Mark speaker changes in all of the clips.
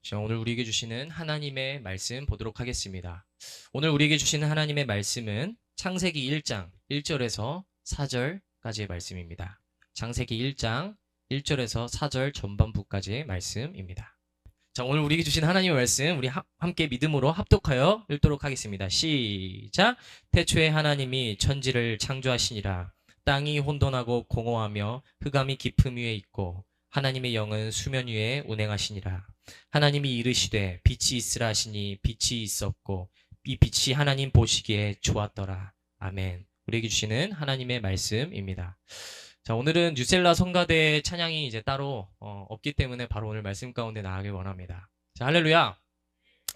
Speaker 1: 자, 오늘 우리에게 주시는 하나님의 말씀 보도록 하겠습니다. 오늘 우리에게 주시는 하나님의 말씀은 창세기 1장 1절에서 4절까지의 말씀입니다. 창세기 1장 1절에서 4절 전반부까지의 말씀입니다. 자, 오늘 우리에게 주신 하나님의 말씀 우리 함께 믿음으로 합독하여 읽도록 하겠습니다. 시작! 태초에 하나님이 천지를 창조하시니라. 땅이 혼돈하고 공허하며 흑암이 깊음 위에 있고 하나님의 영은 수면 위에 운행하시니라. 하나님이 이르시되 빛이 있으라 하시니 빛이 있었고 이 빛이 하나님 보시기에 좋았더라. 아멘. 우리에게 주시는 하나님의 말씀입니다. 자, 오늘은 뉴셀라 성가대 찬양이 이제 따로 없기 때문에 바로 오늘 말씀 가운데 나가길 원합니다. 자, 할렐루야.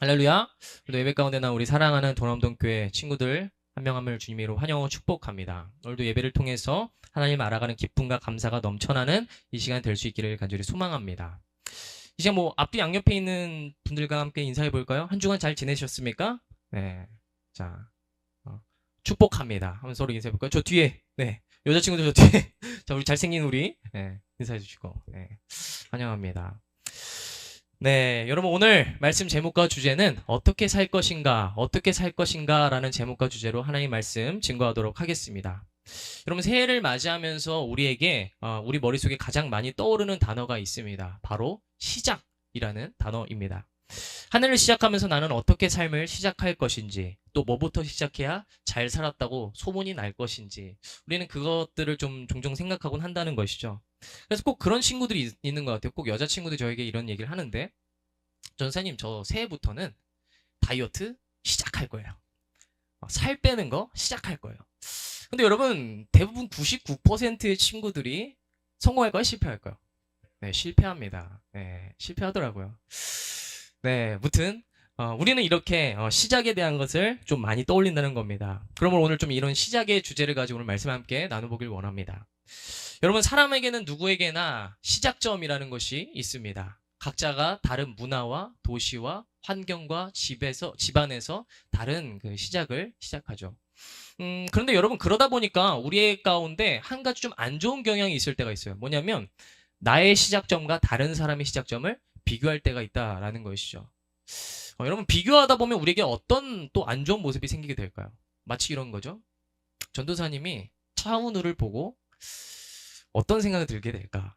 Speaker 1: 할렐루야. 오늘도 예배 가운데 나 우리 사랑하는 도남동교회 친구들 한 명 한 명을 주님으로 환영하고 축복합니다. 오늘도 예배를 통해서 하나님 알아가는 기쁨과 감사가 넘쳐나는 이 시간 될 수 있기를 간절히 소망합니다. 이제 앞뒤 양옆에 있는 분들과 함께 인사해 볼까요? 한 주간 잘 지내셨습니까? 네. 자, 축복합니다. 한번 서로 인사해 볼까요? 저 뒤에, 네. 여자친구들 저 뒤에. 자, 우리 잘생긴 우리, 네. 인사해 주시고, 네. 환영합니다. 네. 여러분, 오늘 말씀 제목과 주제는 어떻게 살 것인가, 어떻게 살 것인가 라는 제목과 주제로 하나님 말씀 증거하도록 하겠습니다. 여러분, 새해를 맞이하면서 우리에게 우리 머릿속에 가장 많이 떠오르는 단어가 있습니다. 바로 시작이라는 단어입니다. 한 해를 시작하면서 나는 어떻게 삶을 시작할 것인지, 또 뭐부터 시작해야 잘 살았다고 소문이 날 것인지, 우리는 그것들을 좀 종종 생각하곤 한다는 것이죠. 그래서 꼭 그런 친구들이 있는 것 같아요. 꼭 여자친구들이 저에게 이런 얘기를 하는데, 전사님, 저 새해부터는 다이어트 시작할 거예요. 살 빼는 거 시작할 거예요. 근데 여러분, 대부분 99%의 친구들이 성공할까요? 실패할까요? 네, 실패합니다. 네, 실패하더라고요. 네, 무튼 우리는 이렇게 시작에 대한 것을 좀 많이 떠올린다는 겁니다. 그러면 오늘 좀 이런 시작의 주제를 가지고 오늘 말씀 함께 나눠보길 원합니다. 여러분, 사람에게는 누구에게나 시작점이라는 것이 있습니다. 각자가 다른 문화와 도시와 환경과 집안에서 다른 그 시작을 시작하죠. 그런데 여러분, 그러다 보니까 우리의 가운데 한 가지 좀 안 좋은 경향이 있을 때가 있어요. 뭐냐면 나의 시작점과 다른 사람의 시작점을 비교할 때가 있다라는 것이죠. 여러분, 비교하다 보면 우리에게 어떤 또 안 좋은 모습이 생기게 될까요? 마치 이런 거죠. 전도사님이 차은우를 보고 어떤 생각이 들게 될까?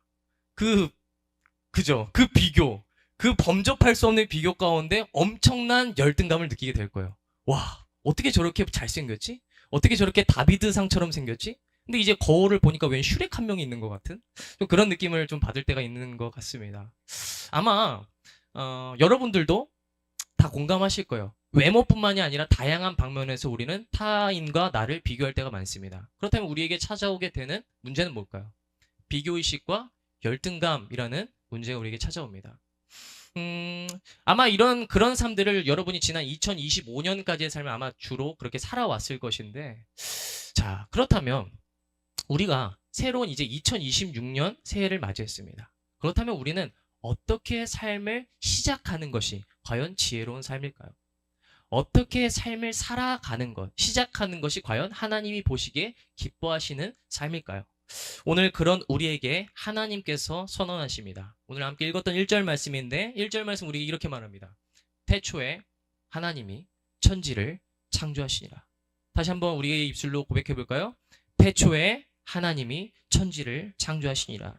Speaker 1: 그죠? 그 비교, 그 범접할 수 없는 비교 가운데 엄청난 열등감을 느끼게 될 거예요. 와, 어떻게 저렇게 잘생겼지? 어떻게 저렇게 다비드상처럼 생겼지? 근데 이제 거울을 보니까 웬 슈렉 한 명이 있는 것 같은 좀 그런 느낌을 좀 받을 때가 있는 것 같습니다. 아마 여러분들도 다 공감하실 거예요. 외모뿐만이 아니라 다양한 방면에서 우리는 타인과 나를 비교할 때가 많습니다. 그렇다면 우리에게 찾아오게 되는 문제는 뭘까요? 비교의식과 열등감이라는 문제가 우리에게 찾아옵니다. 아마 그런 삶들을 여러분이 지난 2025년까지의 삶을 아마 주로 그렇게 살아왔을 것인데, 자, 그렇다면 우리가 새로운 이제 2026년 새해를 맞이했습니다. 그렇다면 우리는 어떻게 삶을 시작하는 것이 과연 지혜로운 삶일까요? 어떻게 삶을 살아가는 것, 시작하는 것이 과연 하나님이 보시기에 기뻐하시는 삶일까요? 오늘 그런 우리에게 하나님께서 선언하십니다. 오늘 함께 읽었던 1절 말씀인데 1절 말씀 우리에게 이렇게 말합니다. 태초에 하나님이 천지를 창조하시니라. 다시 한번 우리의 입술로 고백해 볼까요? 태초에 하나님이 천지를 창조하시니라.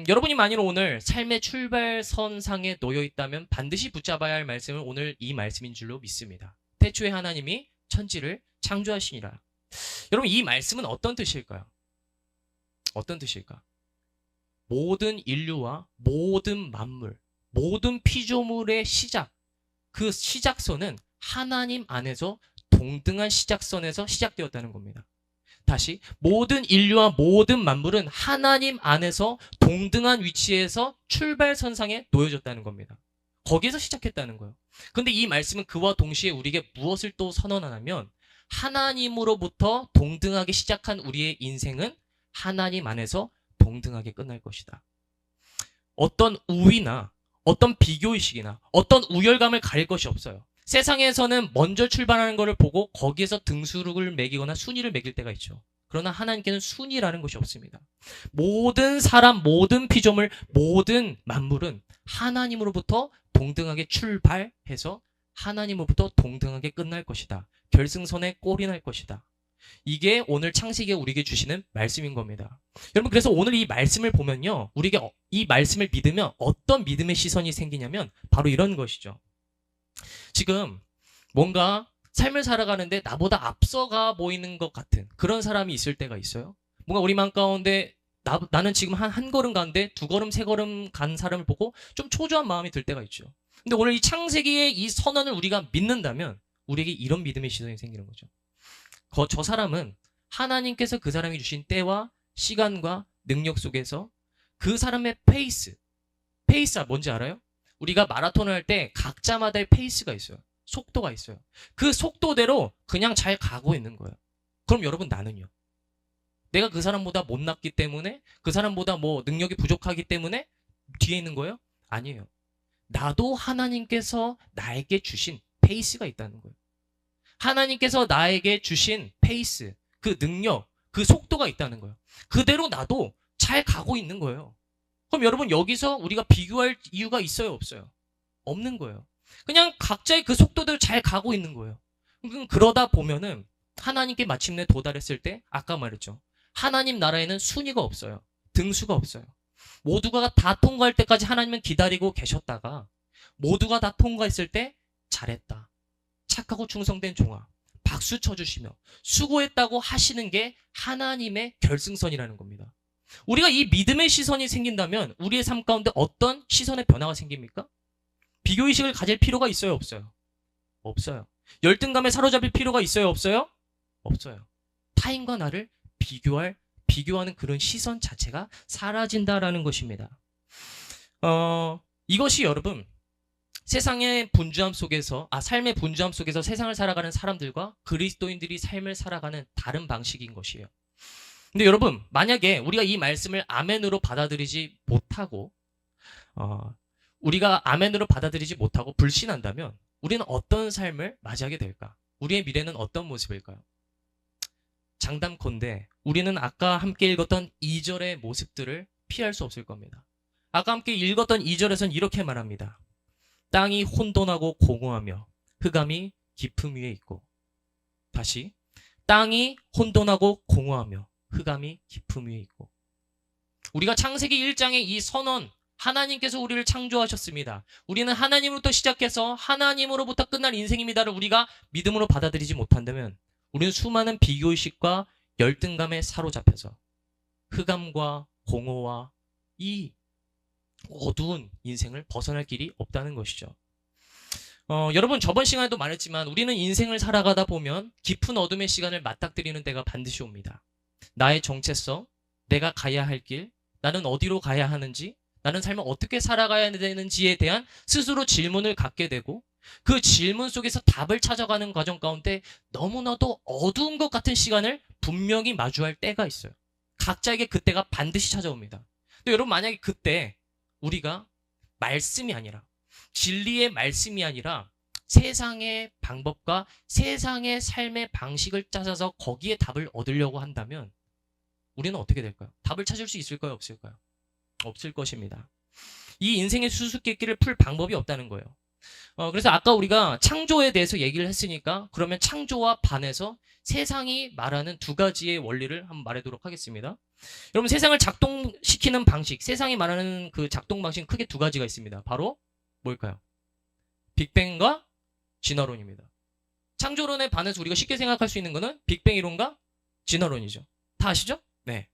Speaker 1: 여러분이 만일 오늘 삶의 출발선상에 놓여 있다면 반드시 붙잡아야 할 말씀은 오늘 이 말씀인 줄로 믿습니다. 태초에 하나님이 천지를 창조하시니라. 여러분, 이 말씀은 어떤 뜻일까요? 어떤 뜻일까? 모든 인류와 모든 만물, 모든 피조물의 시작, 그 시작선은 하나님 안에서 동등한 시작선에서 시작되었다는 겁니다. 다시, 모든 인류와 모든 만물은 하나님 안에서 동등한 위치에서 출발선상에 놓여졌다는 겁니다. 거기에서 시작했다는 거예요. 그런데 이 말씀은 그와 동시에 우리에게 무엇을 또 선언하냐면 하나님으로부터 동등하게 시작한 우리의 인생은 하나님 안에서 동등하게 끝날 것이다. 어떤 우위나 어떤 비교의식이나 어떤 우열감을 가릴 것이 없어요. 세상에서는 먼저 출발하는 것을 보고 거기에서 등수를 매기거나 순위를 매길 때가 있죠. 그러나 하나님께는 순위라는 것이 없습니다. 모든 사람, 모든 피조물, 모든 만물은 하나님으로부터 동등하게 출발해서 하나님으로부터 동등하게 끝날 것이다. 결승선에 골이 날 것이다. 이게 오늘 창세기가 우리에게 주시는 말씀인 겁니다. 여러분, 그래서 오늘 이 말씀을 보면요, 우리에게 이 말씀을 믿으면 어떤 믿음의 시선이 생기냐면 바로 이런 것이죠. 지금 뭔가 삶을 살아가는데 나보다 앞서가 보이는 것 같은 그런 사람이 있을 때가 있어요. 뭔가 우리 마음 가운데 나는 지금 한 걸음 가는데 두 걸음, 세 걸음 간 사람을 보고 좀 초조한 마음이 들 때가 있죠. 근데 오늘 이 창세기의 이 선언을 우리가 믿는다면 우리에게 이런 믿음의 시선이 생기는 거죠. 저 사람은 하나님께서 그 사람이 주신 때와 시간과 능력 속에서 그 사람의 페이스가 뭔지 알아요? 우리가 마라톤을 할 때 각자마다의 페이스가 있어요. 속도가 있어요. 그 속도대로 그냥 잘 가고 있는 거예요. 그럼 여러분, 나는요? 내가 그 사람보다 못났기 때문에, 그 사람보다 뭐 능력이 부족하기 때문에 뒤에 있는 거예요? 아니에요. 나도 하나님께서 나에게 주신 페이스가 있다는 거예요. 하나님께서 나에게 주신 페이스, 그 능력, 그 속도가 있다는 거예요. 그대로 나도 잘 가고 있는 거예요. 그럼 여러분, 여기서 우리가 비교할 이유가 있어요, 없어요? 없는 거예요. 그냥 각자의 그 속도대로 잘 가고 있는 거예요. 그러다 보면은 하나님께 마침내 도달했을 때, 아까 말했죠. 하나님 나라에는 순위가 없어요. 등수가 없어요. 모두가 다 통과할 때까지 하나님은 기다리고 계셨다가 모두가 다 통과했을 때 잘했다, 착하고 충성된 종아, 박수 쳐주시며 수고했다고 하시는 게 하나님의 결승선이라는 겁니다. 우리가 이 믿음의 시선이 생긴다면 우리의 삶 가운데 어떤 시선의 변화가 생깁니까? 비교의식을 가질 필요가 있어요, 없어요? 없어요. 열등감에 사로잡힐 필요가 있어요, 없어요? 없어요. 타인과 나를 비교하는 그런 시선 자체가 사라진다라는 것입니다. 이것이 여러분, 삶의 분주함 속에서 세상을 살아가는 사람들과 그리스도인들이 삶을 살아가는 다른 방식인 것이에요. 근데 여러분, 만약에 우리가 이 말씀을 아멘으로 받아들이지 못하고 불신한다면 우리는 어떤 삶을 맞이하게 될까? 우리의 미래는 어떤 모습일까요? 장담컨대 우리는 아까 함께 읽었던 2절의 모습들을 피할 수 없을 겁니다. 아까 함께 읽었던 2절에서는 이렇게 말합니다. 땅이 혼돈하고 공허하며 흑암이 깊음 위에 있고. 다시, 땅이 혼돈하고 공허하며 흑암이 깊음 위에 있고. 우리가 창세기 1장의 이 선언, 하나님께서 우리를 창조하셨습니다. 우리는 하나님으로부터 시작해서 하나님으로부터 끝날 인생입니다를 우리가 믿음으로 받아들이지 못한다면 우리는 수많은 비교의식과 열등감에 사로잡혀서 흑암과 공허와 이 어두운 인생을 벗어날 길이 없다는 것이죠. 여러분, 저번 시간에도 말했지만 우리는 인생을 살아가다 보면 깊은 어둠의 시간을 맞닥뜨리는 때가 반드시 옵니다. 나의 정체성, 내가 가야 할 길, 나는 어디로 가야 하는지, 나는 삶을 어떻게 살아가야 되는지에 대한 스스로 질문을 갖게 되고 그 질문 속에서 답을 찾아가는 과정 가운데 너무나도 어두운 것 같은 시간을 분명히 마주할 때가 있어요. 각자에게 그때가 반드시 찾아옵니다. 근데 여러분, 만약에 그때 우리가 말씀이 아니라, 진리의 말씀이 아니라 세상의 방법과 세상의 삶의 방식을 찾아서 거기에 답을 얻으려고 한다면 우리는 어떻게 될까요? 답을 찾을 수 있을까요, 없을까요? 없을 것입니다. 이 인생의 수수께끼를 풀 방법이 없다는 거예요. 그래서 아까 우리가 창조에 대해서 얘기를 했으니까 그러면 창조와 반해서 세상이 말하는 두 가지의 원리를 한번 말하도록 하겠습니다. 여러분, 세상을 작동시키는 방식, 세상이 말하는 그 작동 방식은 크게 두 가지가 있습니다. 바로 뭘까요? 빅뱅과 진화론입니다. 창조론에 반해서 우리가 쉽게 생각할 수 있는 거는 빅뱅 이론과 진화론이죠. 다 아시죠? 네.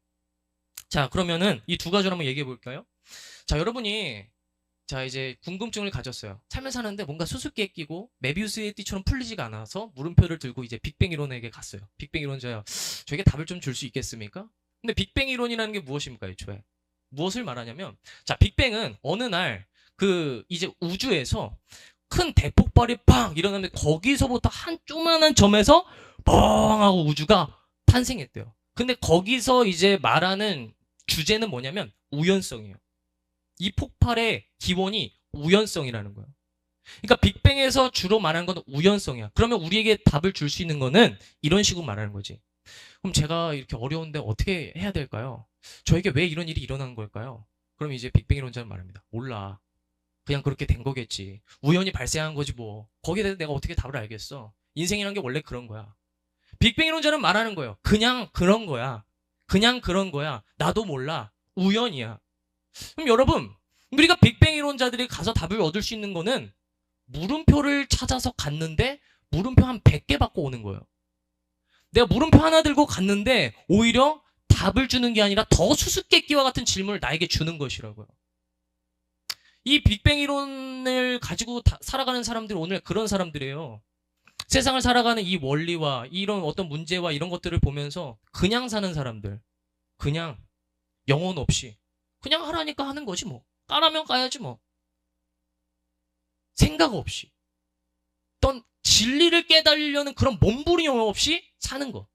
Speaker 1: 자, 그러면은 이 두 가지로 한번 얘기해 볼까요? 자, 여러분이 이제 궁금증을 가졌어요. 삶을 사는데 뭔가 수수께끼고 메비우스의 띠처럼 풀리지가 않아서 물음표를 들고 이제 빅뱅 이론에게 갔어요. 빅뱅 이론자요, 저에게 답을 좀 줄 수 있겠습니까? 근데 빅뱅 이론이라는 게 무엇입니까, 애초에? 무엇을 말하냐면, 자, 빅뱅은 어느 날 이제 우주에서 큰 대폭발이 팡 일어났는데 거기서부터 한 조그만한 점에서 뻥 하고 우주가 탄생했대요. 근데 거기서 이제 말하는 주제는 뭐냐면 우연성이에요. 이 폭발의 기원이 우연성이라는 거예요. 그러니까 빅뱅에서 주로 말하는 건 우연성이야. 그러면 우리에게 답을 줄 수 있는 거는 이런 식으로 말하는 거지. 그럼 제가 이렇게 어려운데 어떻게 해야 될까요? 저에게 왜 이런 일이 일어나는 걸까요? 그럼 이제 빅뱅 이론자는 말합니다. 몰라. 그냥 그렇게 된 거겠지. 우연히 발생한 거지 뭐. 거기에 대해서 내가 어떻게 답을 알겠어. 인생이란 게 원래 그런 거야. 빅뱅 이론자는 말하는 거예요. 그냥 그런 거야. 그냥 그런 거야. 나도 몰라. 우연이야. 그럼 여러분, 우리가 빅뱅 이론자들이 가서 답을 얻을 수 있는 거는 물음표를 찾아서 갔는데 물음표 한 100개 받고 오는 거예요. 내가 물음표 하나 들고 갔는데 오히려 답을 주는 게 아니라 더 수수께끼와 같은 질문을 나에게 주는 것이라고요. 이 빅뱅 이론을 가지고 살아가는 사람들이 오늘 그런 사람들이에요. 세상을 살아가는 이 원리와 이런 어떤 문제와 이런 것들을 보면서 그냥 사는 사람들. 그냥 영혼 없이 그냥 하라니까 하는 거지 뭐. 까라면 까야지 뭐. 생각 없이 어떤 진리를 깨달으려는 그런 몸부림낌 없이 사는 거.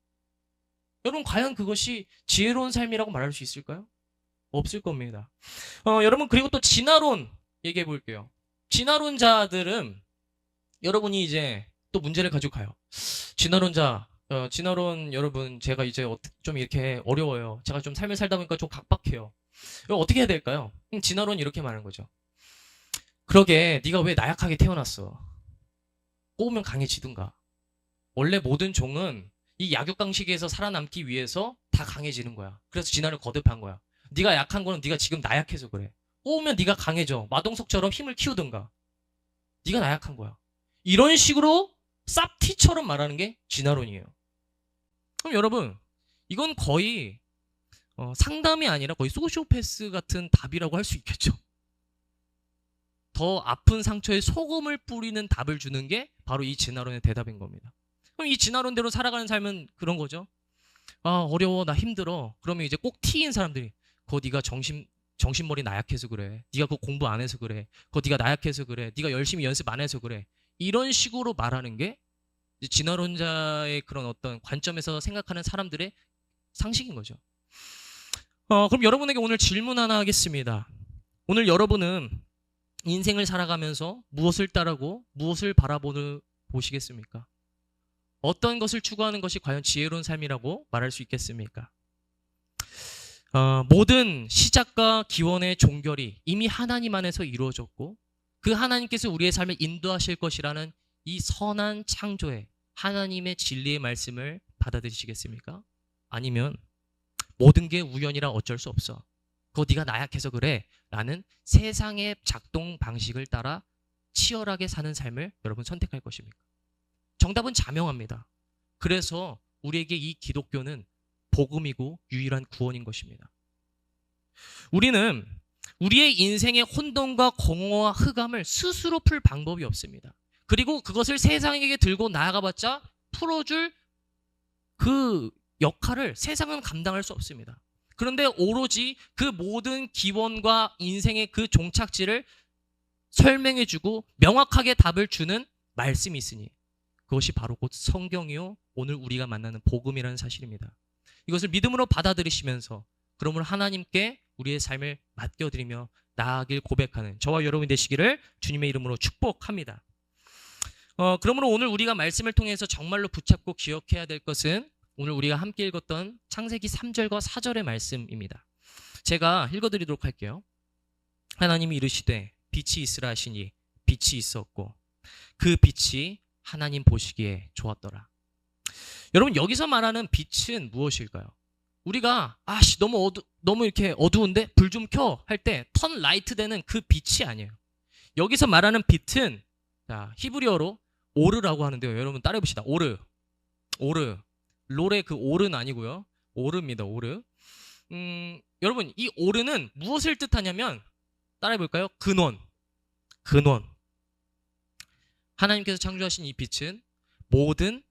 Speaker 1: 여러분 과연 그것이 지혜로운 삶이라고 말할 수 있을까요? 없을 겁니다. 여러분 그리고 또 진화론 얘기해 볼게요. 진화론자들은 여러분이 이제 또 문제를 가지고 가요. 진화론 여러분 제가 이제 좀 이렇게 어려워요. 제가 좀 삶을 살다 보니까 좀 각박해요. 어떻게 해야 될까요? 진화론 이렇게 말하는 거죠. 그러게 네가 왜 나약하게 태어났어? 꼬우면 강해지든가. 원래 모든 종은 이 약육강식에서 살아남기 위해서 다 강해지는 거야. 그래서 진화를 거듭한 거야. 네가 약한 거는 네가 지금 나약해서 그래. 꼬우면 네가 강해져. 마동석처럼 힘을 키우든가. 네가 나약한 거야. 이런 식으로 쌉티처럼 말하는 게 진화론이에요. 그럼 여러분 이건 거의 상담이 아니라 거의 소시오패스 같은 답이라고 할 수 있겠죠. 더 아픈 상처에 소금을 뿌리는 답을 주는 게 바로 이 진화론의 대답인 겁니다. 그럼 이 진화론대로 살아가는 삶은 그런 거죠. 아 어려워 나 힘들어. 그러면 이제 꼭 T인 사람들이 그거 네가 정신머리 나약해서 그래. 네가 그거 공부 안 해서 그래. 그거 네가 나약해서 그래. 네가 열심히 연습 안 해서 그래. 이런 식으로 말하는 게 진화론자의 그런 어떤 관점에서 생각하는 사람들의 상식인 거죠. 그럼 여러분에게 오늘 질문 하나 하겠습니다. 오늘 여러분은 인생을 살아가면서 무엇을 따르고 무엇을 바라보시겠습니까? 어떤 것을 추구하는 것이 과연 지혜로운 삶이라고 말할 수 있겠습니까? 모든 시작과 기원의 종결이 이미 하나님 안에서 이루어졌고 그 하나님께서 우리의 삶을 인도하실 것이라는 이 선한 창조의 하나님의 진리의 말씀을 받아들이시겠습니까? 아니면 모든 게 우연이라 어쩔 수 없어. 그거 네가 나약해서 그래. 라는 세상의 작동 방식을 따라 치열하게 사는 삶을 여러분 선택할 것입니까? 정답은 자명합니다. 그래서 우리에게 이 기독교는 복음이고 유일한 구원인 것입니다. 우리는 우리의 인생의 혼돈과 공허와 흑암을 스스로 풀 방법이 없습니다. 그리고 그것을 세상에게 들고 나아가봤자 풀어줄 그 역할을 세상은 감당할 수 없습니다. 그런데 오로지 그 모든 기원과 인생의 그 종착지를 설명해주고 명확하게 답을 주는 말씀이 있으니 그것이 바로 곧 성경이요 오늘 우리가 만나는 복음이라는 사실입니다. 이것을 믿음으로 받아들이시면서 그러므로 하나님께 우리의 삶을 맡겨드리며 나아가길 고백하는 저와 여러분이 되시기를 주님의 이름으로 축복합니다. 그러므로 오늘 우리가 말씀을 통해서 정말로 붙잡고 기억해야 될 것은 오늘 우리가 함께 읽었던 창세기 3절과 4절의 말씀입니다. 제가 읽어드리도록 할게요. 하나님이 이르시되 빛이 있으라 하시니 빛이 있었고 그 빛이 하나님 보시기에 좋았더라. 여러분 여기서 말하는 빛은 무엇일까요? 우리가 너무 이렇게 어두운데 불 좀 켜 할 때 턴 라이트 되는 그 빛이 아니에요. 여기서 말하는 빛은 히브리어로 오르라고 하는데요. 여러분 따라해 봅시다. 오르. 롤의 그 오르는 아니고요. 오르입니다. 오르. 여러분 이 오르는 무엇을 뜻하냐면 따라해 볼까요? 근원. 하나님께서 창조하신 이 빛은 모든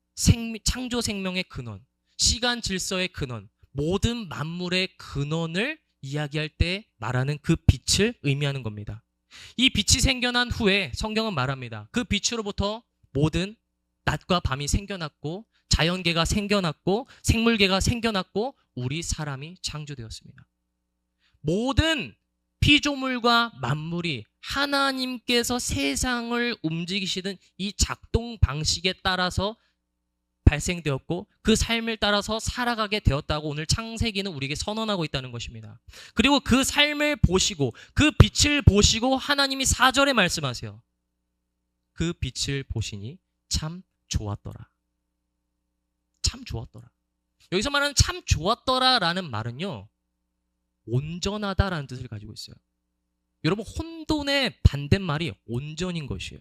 Speaker 1: 창조 생명의 근원, 시간 질서의 근원, 모든 만물의 근원을 이야기할 때 말하는 그 빛을 의미하는 겁니다. 이 빛이 생겨난 후에 성경은 말합니다. 그 빛으로부터 모든 낮과 밤이 생겨났고 자연계가 생겨났고 생물계가 생겨났고 우리 사람이 창조되었습니다. 모든 피조물과 만물이 하나님께서 세상을 움직이시는 이 작동 방식에 따라서 발생되었고 그 삶을 따라서 살아가게 되었다고 오늘 창세기는 우리에게 선언하고 있다는 것입니다. 그리고 그 삶을 보시고 그 빛을 보시고 하나님이 4절에 말씀하세요. 그 빛을 보시니 참 좋았더라. 참 좋았더라. 여기서 말하는 참 좋았더라라는 말은요, 온전하다라는 뜻을 가지고 있어요. 여러분, 혼돈의 반대말이 온전인 것이에요.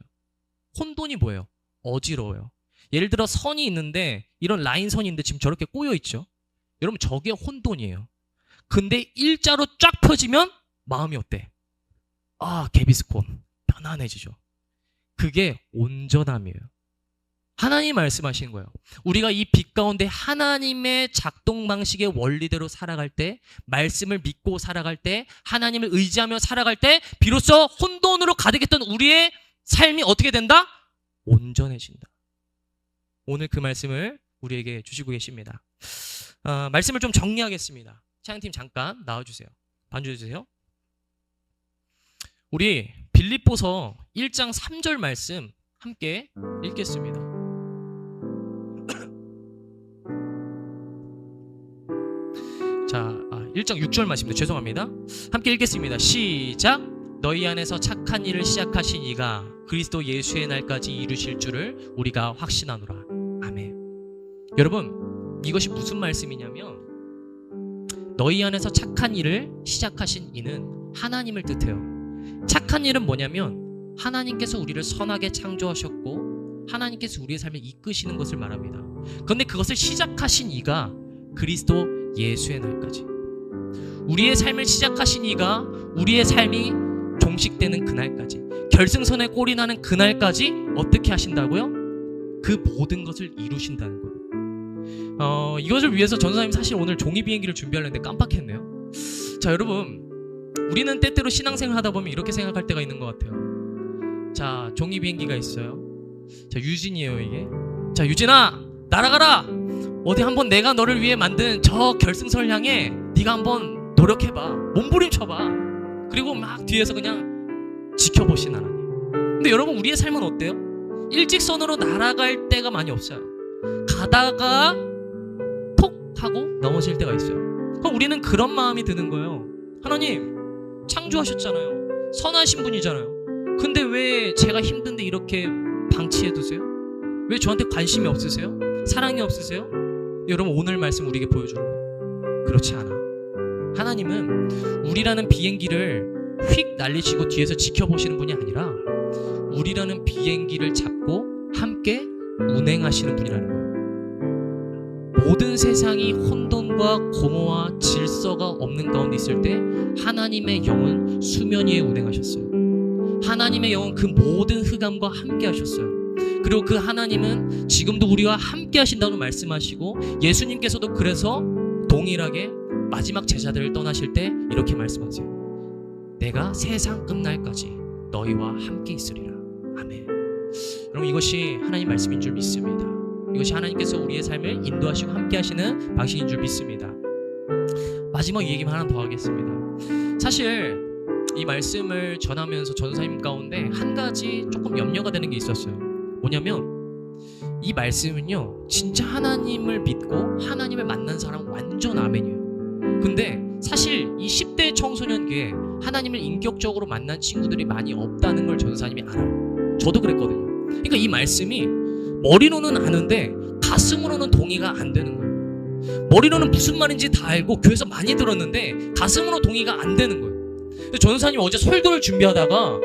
Speaker 1: 혼돈이 뭐예요? 어지러워요. 예를 들어 선이 있는데, 이런 라인선이 있는데 지금 저렇게 꼬여 있죠. 여러분, 저게 혼돈이에요. 근데 일자로 쫙 펴지면 마음이 어때? 개비스콘 편안해지죠. 그게 온전함이에요. 하나님 말씀하시는 거예요. 우리가 이 빛 가운데 하나님의 작동 방식의 원리대로 살아갈 때, 말씀을 믿고 살아갈 때, 하나님을 의지하며 살아갈 때 비로소 혼돈으로 가득했던 우리의 삶이 어떻게 된다? 온전해진다. 오늘 그 말씀을 우리에게 주시고 계십니다. 말씀을 좀 정리하겠습니다. 찬양팀 잠깐 나와주세요. 반주해주세요. 우리 빌립보서 1장 3절 말씀 함께 읽겠습니다. 자, 1장 6절 말씀입니다. 죄송합니다. 함께 읽겠습니다. 시작. 너희 안에서 착한 일을 시작하신 이가 그리스도 예수의 날까지 이루실 줄을 우리가 확신하노라. 아멘. 여러분, 이것이 무슨 말씀이냐면 너희 안에서 착한 일을 시작하신 이는 하나님을 뜻해요. 착한 일은 뭐냐면 하나님께서 우리를 선하게 창조하셨고 하나님께서 우리의 삶을 이끄시는 것을 말합니다. 그런데 그것을 시작하신 이가 그리스도 예수의 날까지, 우리의 삶을 시작하신 이가 우리의 삶이 종식되는 그날까지, 결승선에 골이 나는 그날까지 어떻게 하신다고요? 그 모든 것을 이루신다는 거예요. 이것을 위해서 전도사님 사실 오늘 종이 비행기를 준비하려는데 깜빡했네요. 자, 여러분, 우리는 때때로 신앙생활 하다 보면 이렇게 생각할 때가 있는 것 같아요. 자, 종이 비행기가 있어요. 자, 유진이에요 이게. 자, 유진아 날아가라. 어디 한번 내가 너를 위해 만든 저 결승선을 향해 네가 한번 노력해봐. 몸부림쳐봐. 그리고 막 뒤에서 그냥 지켜보신 하나님. 근데 여러분, 우리의 삶은 어때요? 일직선으로 날아갈 때가 많이 없어요. 가다가 톡 하고 넘어질 때가 있어요. 그럼 우리는 그런 마음이 드는 거예요. 하나님 창조하셨잖아요. 선하신 분이잖아요. 근데 왜 제가 힘든데 이렇게 방치해 두세요? 왜 저한테 관심이 없으세요? 사랑이 없으세요? 여러분, 오늘 말씀 우리에게 보여주는 거예요. 그렇지 않아. 하나님은 우리라는 비행기를 휙 날리시고 뒤에서 지켜보시는 분이 아니라 우리라는 비행기를 잡고 함께 운행하시는 분이라는 거예요. 모든 세상이 혼돈과 공허와 질서가 없는 가운데 있을 때 하나님의 영은 수면 위에 운행하셨어요. 하나님의 영은 그 모든 흑암과 함께 하셨어요. 그리고 그 하나님은 지금도 우리와 함께 하신다고 말씀하시고, 예수님께서도 그래서 동일하게 마지막 제자들을 떠나실 때 이렇게 말씀하세요. 내가 세상 끝날까지 너희와 함께 있으리라. 아멘. 여러분, 이것이 하나님 말씀인 줄 믿습니다. 이것이 하나님께서 우리의 삶을 인도하시고 함께 하시는 방식인 줄 믿습니다. 마지막 이 얘기만 하나 더 하겠습니다. 사실 이 말씀을 전하면서 전사님 가운데 한 가지 조금 염려가 되는 게 있었어요. 뭐냐면 이 말씀은요, 진짜 하나님을 믿고 하나님을 만난 사람 완전 아멘이에요. 근데 사실 이 10대 청소년기에 하나님을 인격적으로 만난 친구들이 많이 없다는 걸 전사님이 알아요. 저도 그랬거든요. 그러니까 이 말씀이 머리로는 아는데 가슴으로는 동의가 안 되는 거예요. 머리로는 무슨 말인지 다 알고 교회에서 많이 들었는데 가슴으로 동의가 안 되는 거예요. 전사님 어제 설교를 준비하다가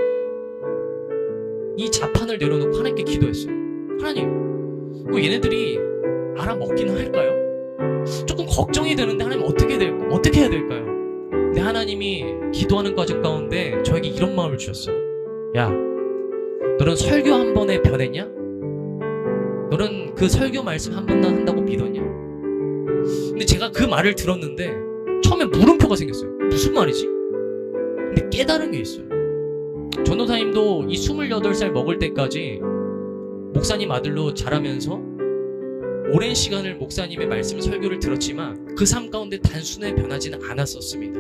Speaker 1: 이 자판을 내려놓고 하나님께 기도했어요. 하나님, 얘네들이 알아먹기는 할까요? 조금 걱정이 되는데 하나님 어떻게 해야 될까요? 근데 하나님이 기도하는 과정 가운데 저에게 이런 마음을 주셨어요. 야, 너는 설교 한 번에 변했냐? 너는 그 설교 말씀 한 번만 한다고 믿었냐? 근데 제가 그 말을 들었는데 처음에 물음표가 생겼어요. 무슨 말이지? 근데 깨달은 게 있어요. 전도사님도 이 28살 먹을 때까지 목사님 아들로 자라면서 오랜 시간을 목사님의 말씀 설교를 들었지만 그 삶 가운데 단순히 변하지는 않았었습니다.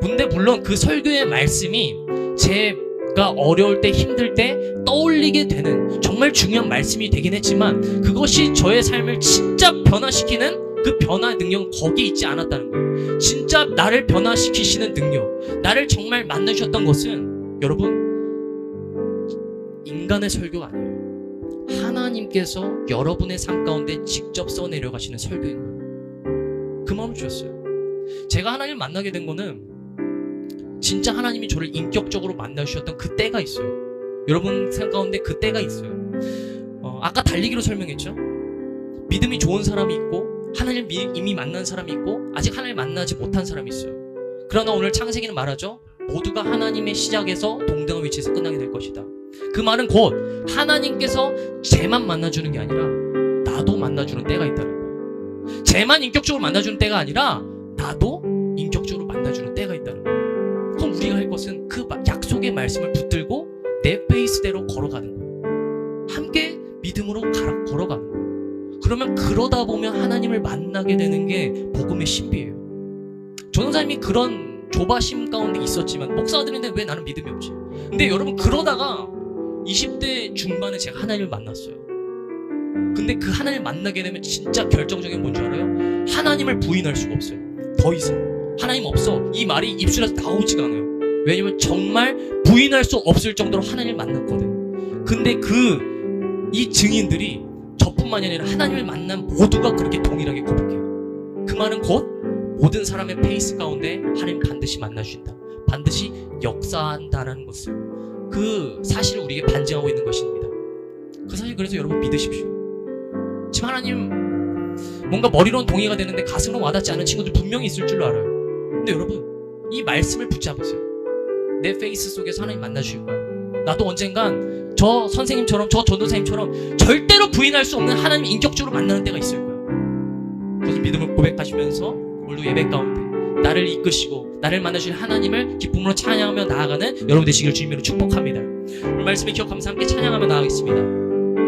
Speaker 1: 근데 물론 그 설교의 말씀이 제 어려울 때, 힘들 때 떠올리게 되는 정말 중요한 말씀이 되긴 했지만, 그것이 저의 삶을 진짜 변화시키는 그 변화의 능력은 거기에 있지 않았다는 거예요. 진짜 나를 변화시키시는 능력, 나를 정말 만나주셨던 것은 여러분, 인간의 설교가 아니에요. 하나님께서 여러분의 삶 가운데 직접 써내려가시는 설교인 거예요. 그 마음을 주셨어요. 제가 하나님을 만나게 된 거는 진짜 하나님이 저를 인격적으로 만나주셨던 그 때가 있어요. 여러분 삶 가운데 그 때가 있어요. 아까 달리기로 설명했죠. 믿음이 좋은 사람이 있고 하나님을 이미 만난 사람이 있고 아직 하나님을 만나지 못한 사람이 있어요. 그러나 오늘 창세기는 말하죠. 모두가 하나님의 시작에서 동등한 위치에서 끝나게 될 것이다. 그 말은 곧 하나님께서 쟤만 만나주는 게 아니라 나도 만나주는 때가 있다는 거예요. 쟤만 인격적으로 만나주는 때가 아니라 나도 인격적으로 만나주는 때가 있다는 거예요. 그럼 우리가 할 것은 그 약속의 말씀을 붙들고 내 페이스대로 걸어가는 거예요. 함께 믿음으로 걸어가는 거예요. 그러면 그러다 보면 하나님을 만나게 되는 게 복음의 신비예요. 전도사님이 그런 조바심 가운데 있었지만 목사들인데 왜 나는 믿음이 없지? 근데 여러분 그러다가 20대 중반에 제가 하나님을 만났어요. 근데 그 하나님을 만나게 되면 진짜 결정적인 뭔 줄 알아요? 하나님을 부인할 수가 없어요. 더 이상 하나님 없어 이 말이 입술에서 나오지가 않아요. 왜냐면 정말 부인할 수 없을 정도로 하나님을 만났거든. 근데 이 증인들이 저뿐만이 아니라 하나님을 만난 모두가 그렇게 동일하게 고백해요. 그 말은 곧 모든 사람의 페이스 가운데 하나님 반드시 만나주신다, 반드시 역사한다는 것을, 그 사실을 우리에게 반증하고 있는 것입니다. 그 사실, 그래서 여러분 믿으십시오. 지금 하나님 뭔가 머리로는 동의가 되는데 가슴으로 와닿지 않은 친구들 분명히 있을 줄로 알아요. 근데 여러분 이 말씀을 붙잡으세요. 내 페이스 속에서 하나님 만나주실 거야. 나도 언젠간 저 선생님처럼, 저 전도사님처럼 절대로 부인할 수 없는 하나님 인격적으로 만나는 때가 있을 거야. 그것을 믿음을 고백하시면서 오늘도 예배 가운데 나를 이끄시고 나를 만나주실 하나님을 기쁨으로 찬양하며 나아가는 여러분 되시기를 주님으로 축복합니다. 오늘 말씀을 기억하면서 함께 찬양하며 나아가겠습니다.